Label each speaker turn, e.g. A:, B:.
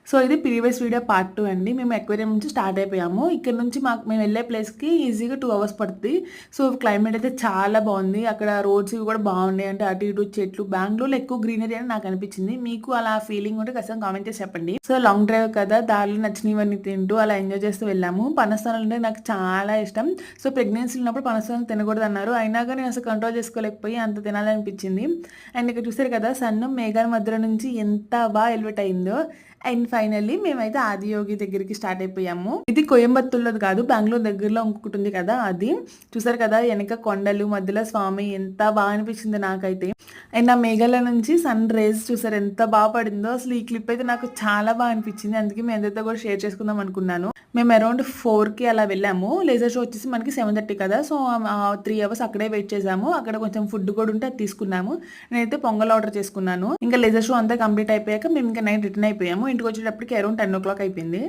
A: So ఇది previous video part 2 అండి. మేము అక్వేరియం నుంచి స్టార్ట్ అయిపోయాము. ఇక్కడ నుంచి మేము వెళ్ళే ప్లేస్‌కి ఈజీగా 2 అవర్స్ పడుతుంది. సో క్లైమేట్ అయితే చాలా బాగుంది. అక్కడ రోడ్స్ ఇవి కూడా బాగున్నాయి. అంటే అటు ఇటు చెట్లు. బెంగుళూరులో ఎక్కువ గ్రీనరీ అని నాకు అనిపించింది. మీకు అలా ఫీలింగ్ ఉంటే ఖచ్చితంగా కామెంట్ చేసి చెప్పండి. సో లాంగ్ డ్రైవ్ కదా, దారిలో నచ్చినవన్నీ తింటూ అలా ఎంజాయ్ చేస్తూ వెళ్ళాము. పనస్తాలు అంటే నాకు చాలా ఇష్టం. సో ప్రెగ్నెన్సీ ఉన్నప్పుడు పనస్తాలు తినకూడదు అన్నారు. అయినా కానీ నేను అసలు కంట్రోల్ చేసుకోలేకపోయి అంత తినాలనిపించింది. అండ్ ఇక్కడ చూసారు కదా, సన్ మేఘాల మధ్యలో నుంచి ఎంత బాగా ఎలివేట్ అయిందో. అండ్ ఫైనల్లీ మేమైతే ఆదియోగి దగ్గరికి స్టార్ట్ అయిపోయాము. ఇది కోయంబత్తూర్లోది కాదు, బెంగళూరు దగ్గరలో ఇంకొకటి ఉంది కదా, అది చూసారు కదా. వెనక కొండలు మధ్యలో స్వామి, ఎంత బాగా అనిపించింది నాకైతే. అండ్ ఆ మేఘాల నుంచి సన్ రేస్ చూసారు ఎంత బాగా పడిందో. అసలు ఈ క్లిప్ అయితే నాకు చాలా బాగా అనిపించింది. అందుకే మీ అందరితో కూడా షేర్ చేసుకుందాం అనుకున్నాను. మేము అరౌండ్ 4కి అలా వెళ్ళాము. లేజర్ షో వచ్చేసి మనకి 7:30 కదా. సో 3 అవర్స్ అక్కడే వెయిట్ చేసాము. అక్కడ కొంచెం ఫుడ్ కూడా ఉంటే అది తీసుకున్నాము. నేనైతే పొంగల్ ఆర్డర్ చేసుకున్నాను. ఇంకా లేజర్ షో అంతా కంప్లీట్ అయిపోయాక మేము ఇంకా నైట్ రిటర్న్ అయిపోయాము. ఇంటికి వచ్చేటప్పటికి అరౌండ్ 10 o'clock అయిపోయింది.